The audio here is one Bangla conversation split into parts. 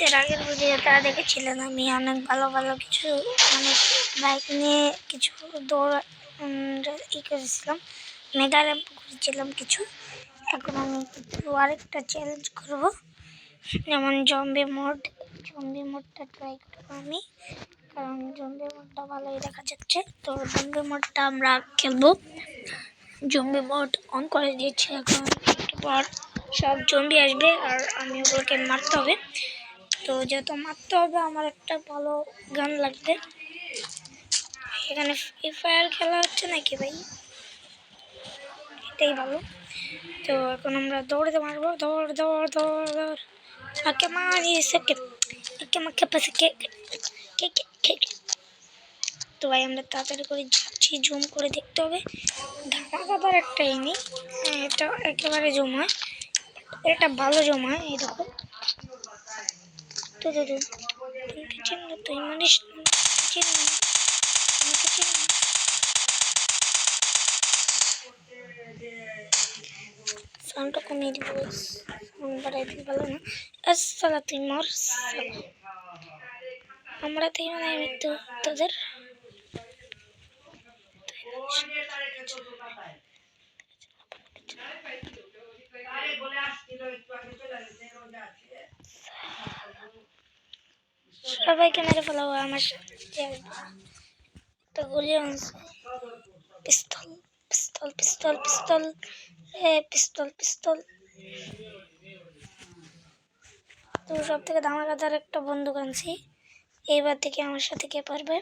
এর আগের ভিডিওটা দেখেছিলেন আমি অনেক ভালো ভালো কিছু মানে বাইক নিয়ে কিছু দৌড় করেছিলাম, মেগা র্যাম্প করেছিলাম কিছু। এখন আমি আরেকটা চ্যালেঞ্জ করব, যেমন জম্বি মোডটা ট্রাই করবো আমি, কারণ জম্বি মোডটা ভালোই দেখা যাচ্ছে। তো জম্বি মোডটা আমরা খেলবো। জম্বি মোড অন করে দিয়েছি, এখন একটু পর সব জম্বি আসবে আর আমি ওগুলোকে মারতে হবে। তো যেহেতু মারতে হবে আমার একটা ভালো গান লাগবে। এখানে ফ্রি ফায়ার খেলা হচ্ছে নাকি ভাই? এটাই ভালো। তো এখন আমরা দৌড়তে মারবো, দৌড় দৌড় দৌড় দৌড় আকে মারি সেকে একে মাকে পাশে কে কে কে। তো ভাই আমরা তাড়াতাড়ি করে যাচ্ছি, জুম করে দেখতে হবে। ধামাকাদার একটা এনিমি, এটা একেবারে জুম হয়, এটা ভালো জুম হয়। এই দেখো তো দাদু আমাকে চিনল, তুই মানিস চিনল আমাকে চিনল। সাউন্ডটা কমিয়ে দিব, সাউন্ড বাড়াই দিতে ভালো না। সালা তুই মর, আমরা তাই মানে মৃত্যু তোদের। সবাইকে মেরে ফেলাবো আমার সাথে। তো গুলি পিস্তল পিস্তল পিস্তল পিস্তল পিস্তল পিস্তল। তো সব থেকে ধামাকাদার একটা বন্দুক আনছি, এইবার থেকে আমার সাথে কে পারবে?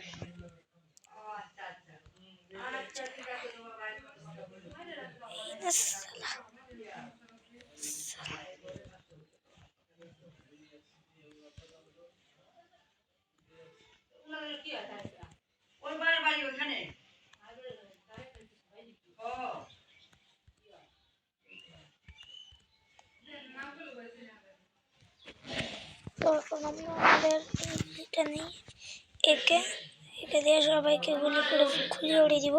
তো এখন আমরা আমাদের এটা নেই, একে দিয়ে সবাইকে গুলি করে খুলিয়ে উড়িয়ে দিব।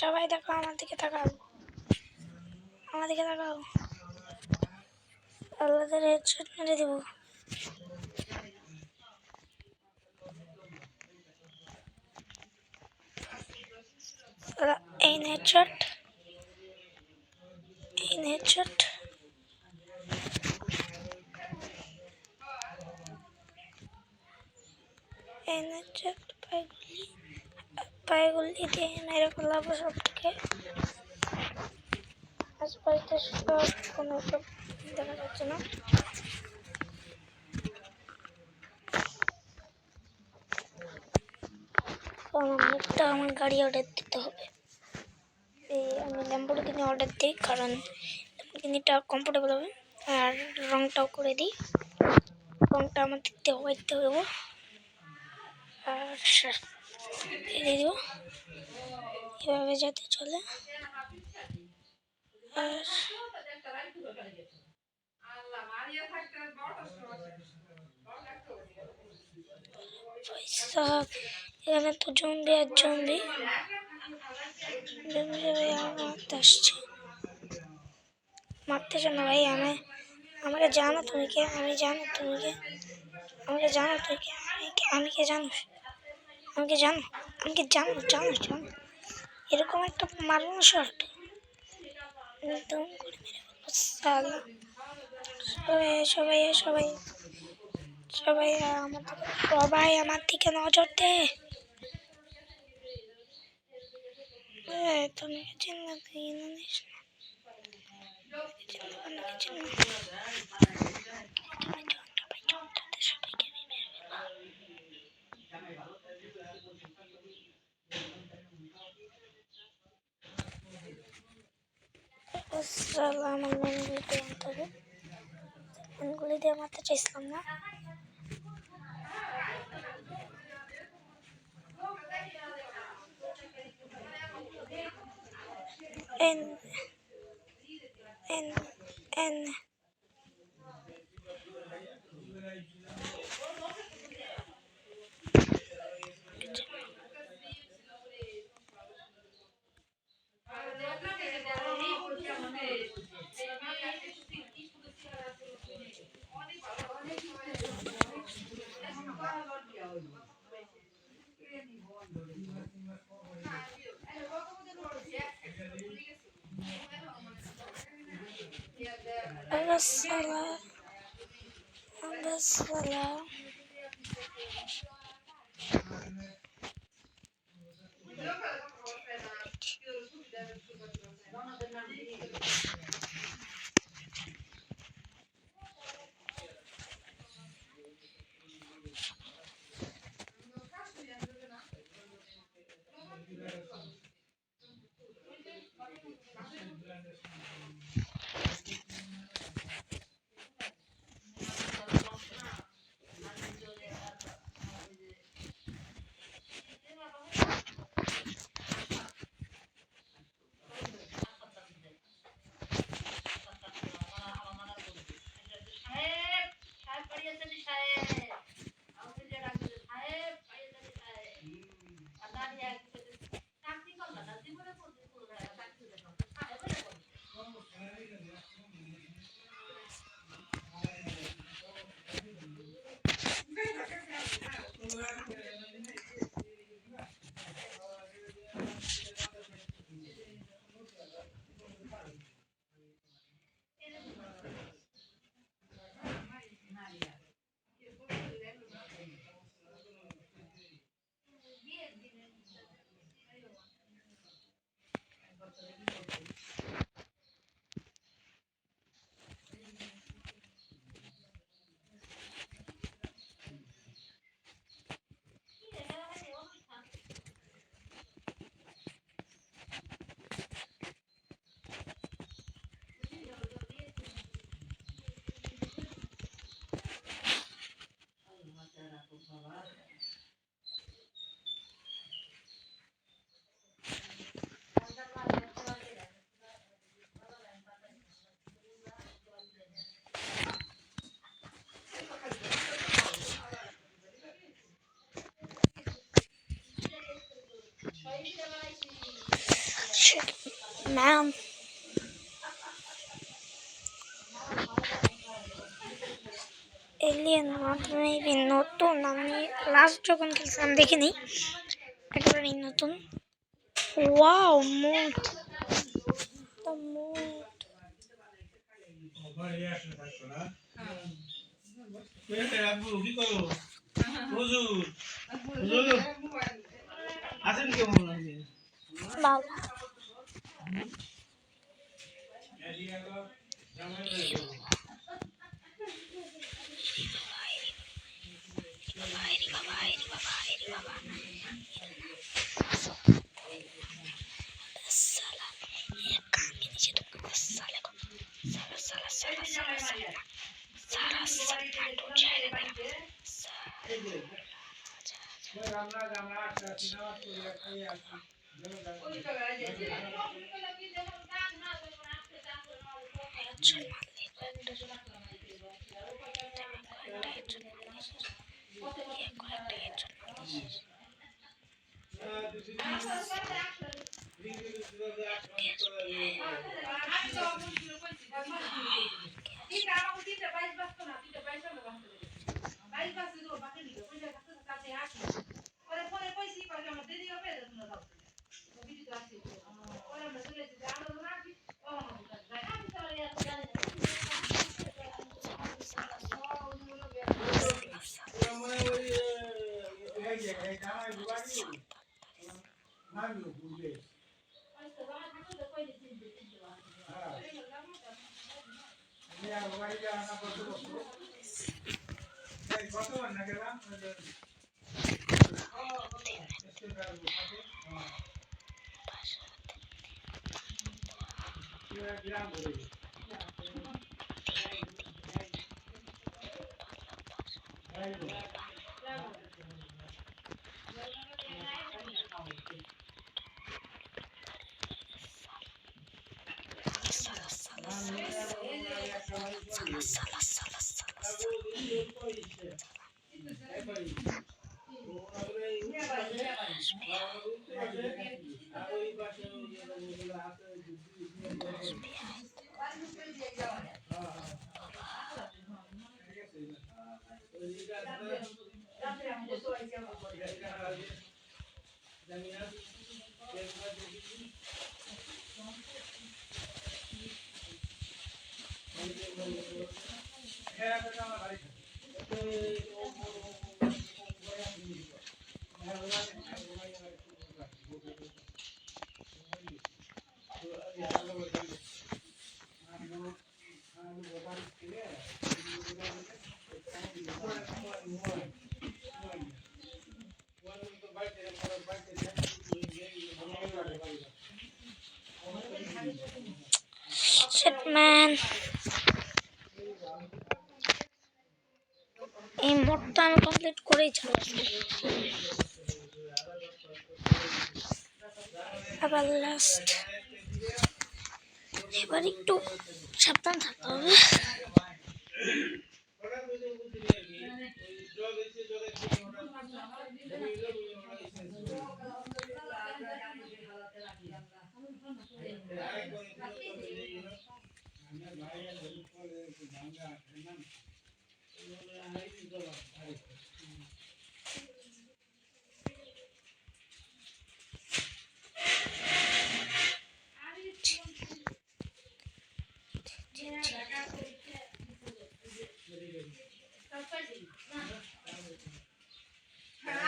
সবাই দেখো আমার দিকে তাকাও, আমার দিকে তাকাও, আল্লাহদের হেডশট মেরে দিব। এই হেডশট, এই হেডশট। এই হেডশট পায়েগুলি দিয়ে মেরে ফেলাবো সবটাকে। আশপাশটা সব কোনো সব দেখা যাচ্ছে না। আমার গাড়ি অর্ডার দিতে হবে। আমি ল্যাম্বরগিনি অর্ডার দিই, কারণ ল্যাম্বরগিনিটা কমফোর্টেবল হবে। আর রংটাও করে দিই, রংটা আমার দিতে হোয়াইট দেবো আর দিয়ে দেবো, এভাবে যাতে চলে। আর এখানে তো জম্বি আর জম্বি আসছে, মারতেছে না ভাই। আমাকে জানো তুমি কে? আমি জানো তুমি কে? আমাকে জানো তুমি কে? আমি কে জানো? আমাকে জানো? আমাকে জানো জানো জানো? এরকম একটা মারবো না শর্ট, একদম করে মেরে ফেলবো সালা। সবাই সবাই সবাই সবাই আমার দিকে নজর দে। তুমি চিন্তা জানিস না, সবাইকে আমি মেরে ফেলবো। আমার মেনগুলি দিয়ে আনতে হবে, মেনগুলি দিয়ে মারতে চাইছিলাম না। N N N الصلاة بالصلاة. معاهم alien maybe নতুন, আমি লাস্ট যখন খেলছিলাম দেখিনি, একেবারেই নতুন। Wow mood, the mood. বাবা শিট ম্যান, এই মোডটা আমি কমপ্লিট করেই ছাড়বো। আবার লাস্ট, এবার একটু সাবধান থাকতে হবে।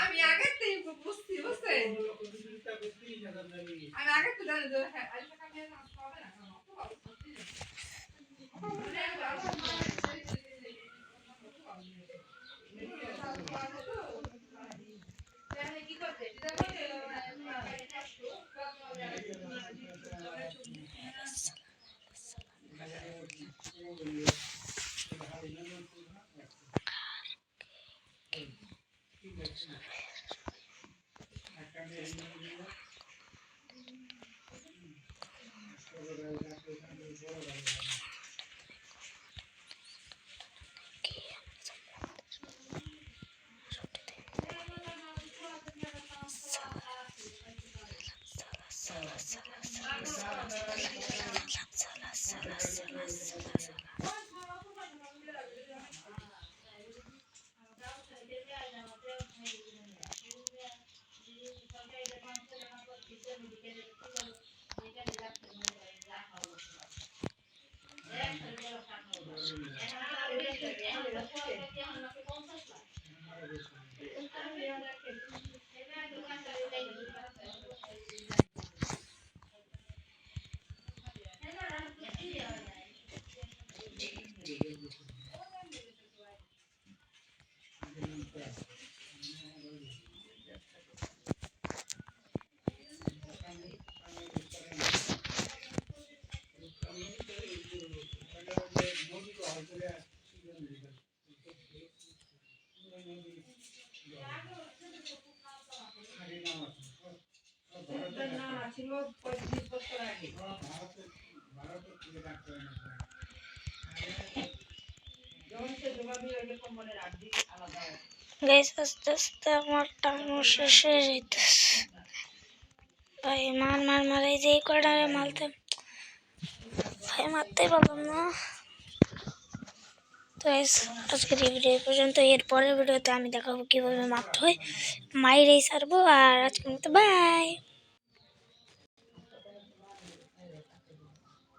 আমি আগে বুঝতে বুঝতে আমি আগে তো জানি যে হ্যাঁ আজ টাকা নিয়ে আসতে হবে না কি করতে ছিল 35 বছর আগে গাইস আস্তে আস্তে আমার টাইম শেষ হয়ে যাইতেছে। ভাই মার মার মার, এই যে কয়টা মারতে ভাই মারতেই পারলাম না। তো আজকের এই ভিডিও পর্যন্ত, এর পরের ভিডিওতে আমি দেখাবো কীভাবে মারতে হয়, মাইরেই ছাড়বো। আর আজকের মতো বাই।